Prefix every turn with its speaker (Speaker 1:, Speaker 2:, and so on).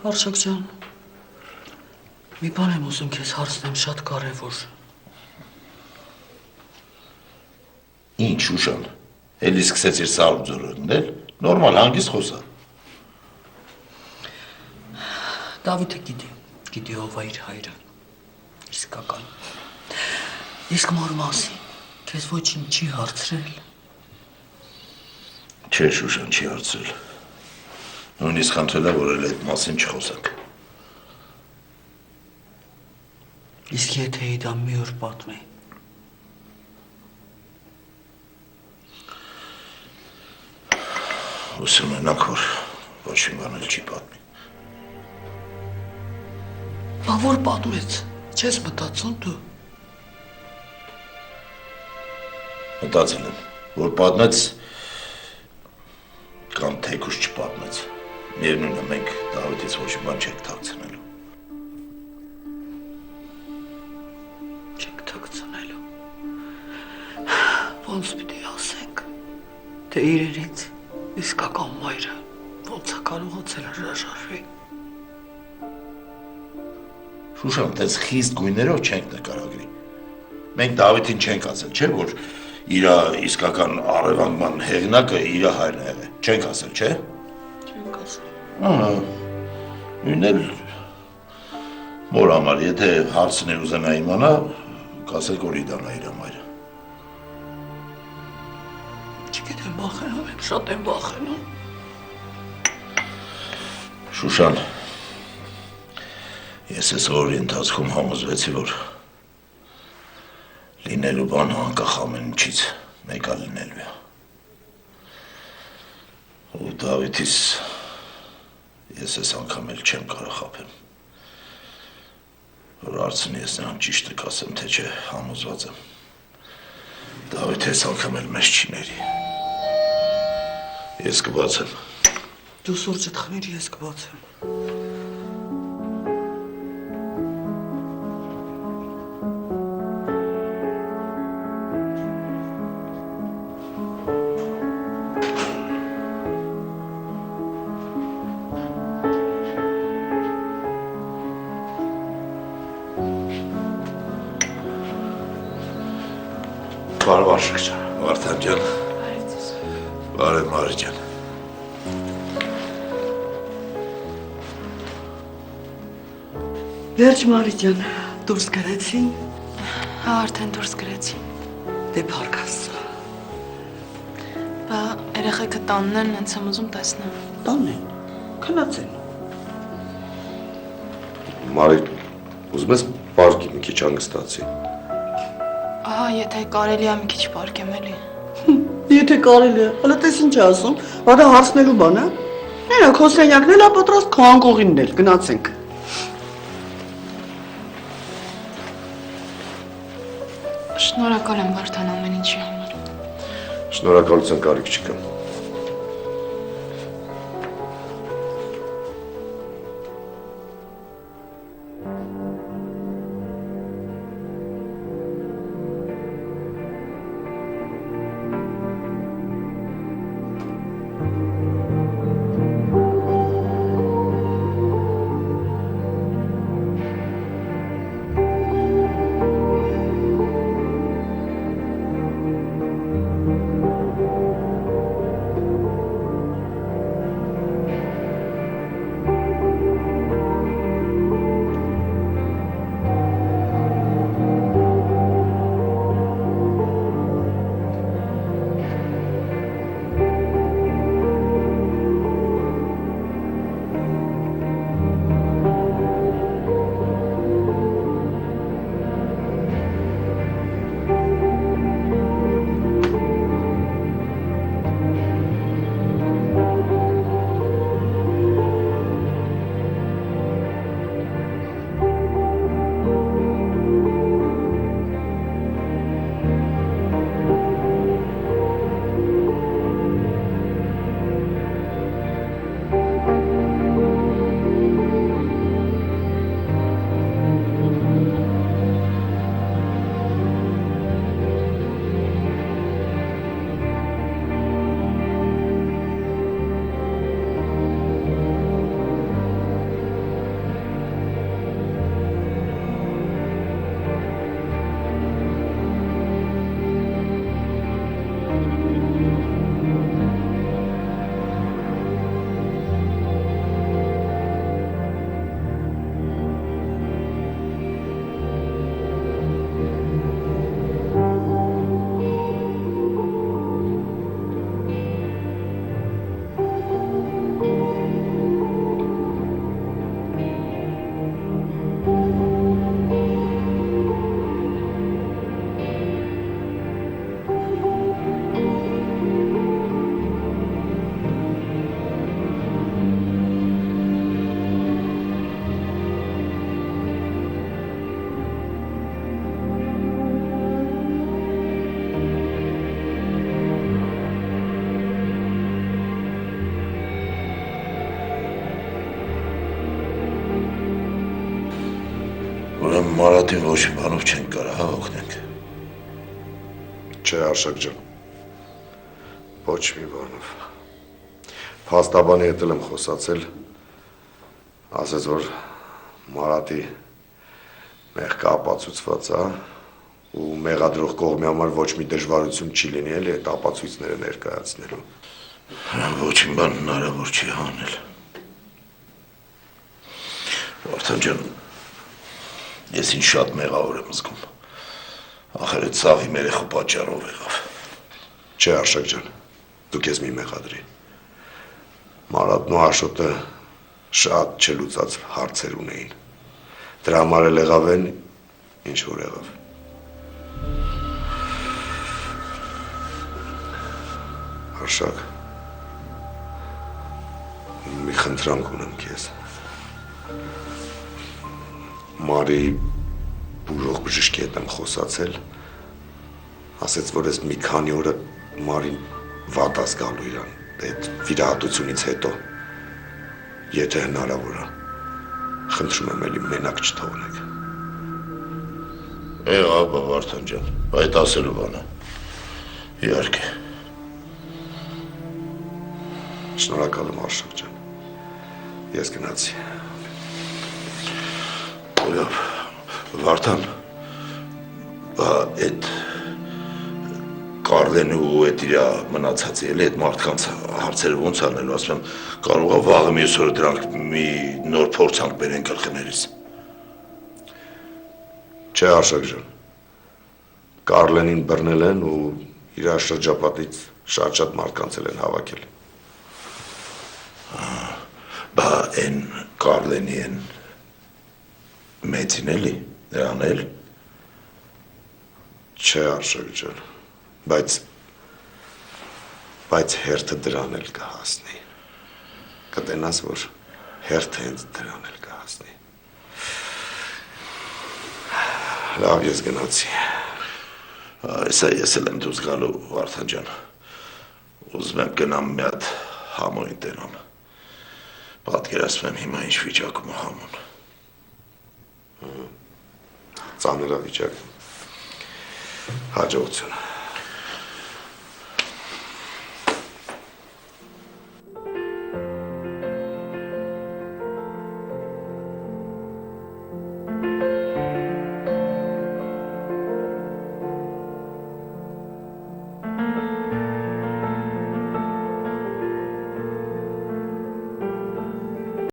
Speaker 1: Արշակ ջան, մի բան եմ ուզում քեզ հարցնեմ շատ կարևոր։
Speaker 2: Ինչ Շուշան, էլի սկսեցիր սարուձորը ընկնել, նորմալ հանգիստ խոսա։
Speaker 1: Դավիթը գիտի ով է իր հայրը, իսկական։ Իսկ մոր մասին քեզ ոչինչ չի հարցրել։
Speaker 2: Չէ Շուշան, չի հարցրել։ Նույնիսկ խնդրել է, որ էլ այդ մասին չխոսանք։
Speaker 1: Իսկ եթե դա մի օր պատմի։
Speaker 2: Ուսում ենանք, որ ոչ մի բան էլ չի պատմի։
Speaker 1: Բա որ պատմեց, չես մտածում դու։
Speaker 2: Մտածել եմ, որ պատմեց կամ թեկուզ չպատմեց։ Միևնույն է, մենք Դավիթից ոչ մի բան չենք թաքցնելու։
Speaker 1: Չենք թաքցնելու։ Ոնց պիտի ասենք, թե իրենից իսկական մայրը ոնց է կարողացել հրաժարվել։
Speaker 2: Շուշան, տես խիստ գույներով չենք նկարագրի։ Մենք Դավիթին չենք ասել, չէ, որ իր իսկական առևանգման հեղինակը իր հայրն է եղել։ Չենք ասել, չէ։
Speaker 1: Չենք ասել։
Speaker 2: Ահա։ Նույնն էլ մոր համար, եթե հարցներ ուզենա իմանա, կասեք, որ իդանա իր մայրը։
Speaker 1: Չգիտեմ, վախենում եմ, շատ եմ վախենում։
Speaker 2: Շուշան, ես այս օրի ընթացքում համոզվեցի, որ լինելու բանը անկախ ամեն ինչից մեկը լինելու է։ Ու Դավիթիս ես այս անգամ էլ չեմ կարող խաբեմ։ Որ հարցնի ես նրան ճիշտը կասեմ, թե չէ, համոզված եմ։ Դավիթը այս անգամ էլ մեզ չի ների։ Ես կբացեմ։
Speaker 1: Դու սուրճդ խմիր, ես կբացեմ։
Speaker 2: Բարև Արշակ ջան, Վարդան ջան։ Բարև Մարի ջան։
Speaker 1: Վերջ Մարի ջան, դուրս գրեցին։
Speaker 3: Հա, արդեն դուրս գրեցի։
Speaker 1: Դե փառք Աստծո։
Speaker 3: Բա երեխեքը տանն են, հենց եմ ուզում տեսնեմ։
Speaker 1: Տանն են, քնած են։
Speaker 4: Մարի, ուզում ես պարկի մի քիչ հանգստացի։
Speaker 3: Ահա, եթե կարելի է մի քիչ պարկեմ էլի։
Speaker 1: Եթե կարելի է, հələ տես ինչ ասում, բա դա հարցնելու բան է։ Նրա քո սենյակն էլ է պատրաստ, քո անկողինն էլ, գնացենք։
Speaker 3: Շնորհակալ եմ Վարդան ամեն ինչի համար։
Speaker 4: Շնորհակալության կարիք չկա։
Speaker 2: Ուրեմն Մարատին ոչ մի բանով չենք կարող հա օգնենք։
Speaker 4: Չէ, Արշակ ջան։ Ոչ մի բանով։ Փաստաբանի հետ եմ խոսացել, ասեց, որ Մարատի մեղքը ապացուցված է ու մեղադրող կողմի համար ոչ մի դժվարություն չի լինի էլի այդ ապացույցները ներկայացնելու։
Speaker 2: Ոչ մի բան հնարավոր չի անել։ Վարդան ջան, ես ինձ շատ մեղավոր եմ զգում։ Ախր այդ ցավի երեխու պատճառով եղավ։
Speaker 4: Չէ, Արշակ ջան, դու քեզ մի մեղադրի։ Մարատն ու Աշոտը շատ չլուծած հարցեր ունեին։ Դրա համար էլ եղավ են, ինչ որ եղավ։ Արշակ, մի խնդրանք ունեմ քեզ։ Մարի բուժող բժշկի հետ եմ խոսացել, ասեց, որ ես մի քանի օրը Մարին վատ ազգալու իրան, այդ վիրահատությունից հետո, եթե հնարավոր է, խնդրում եմ էլի մենակ չթողնեք։
Speaker 2: Եղավ, Վարդան ջան, այդ ասելու բան է։ Իհարկե։
Speaker 4: Շնորհակալ եմ Արշակ ջան։ Ես գնացի։
Speaker 2: Ուրավ, Վարդան, այդ Կարլենի ու այդ իր մնացածի էլի այդ մարդկանց հարցերը ոնց անելու, ասում եմ, կարող է վաղը մյուս օրը դրանք մի նոր փորձանք բերեն գլխներիս։
Speaker 4: Չէ, Արշակ ջան։ Կարլենին բռնել են ու իր շրջապատից շատ մարդկանց են հավաքել։
Speaker 2: Բա այն Կարլենի են մեծին էլի, նրան էլ։
Speaker 4: Չէ, Արշակ ջան, բայց հերթը դրան էլ կհասնի։ Կտենաս, որ հերթը հենց դրան էլ կհասնի։ Լավ, ես գնացի։
Speaker 2: Այսա ես էլ եմ դուրս գալու, Վարդան ջան։ Ուզում եմ գնամ մի հատ համոյին տենամ։ Պատկերացնում եմ հիմա ինչ վիճակում է համոն։
Speaker 4: Ծանր է վիճակը։ Հաջողություն։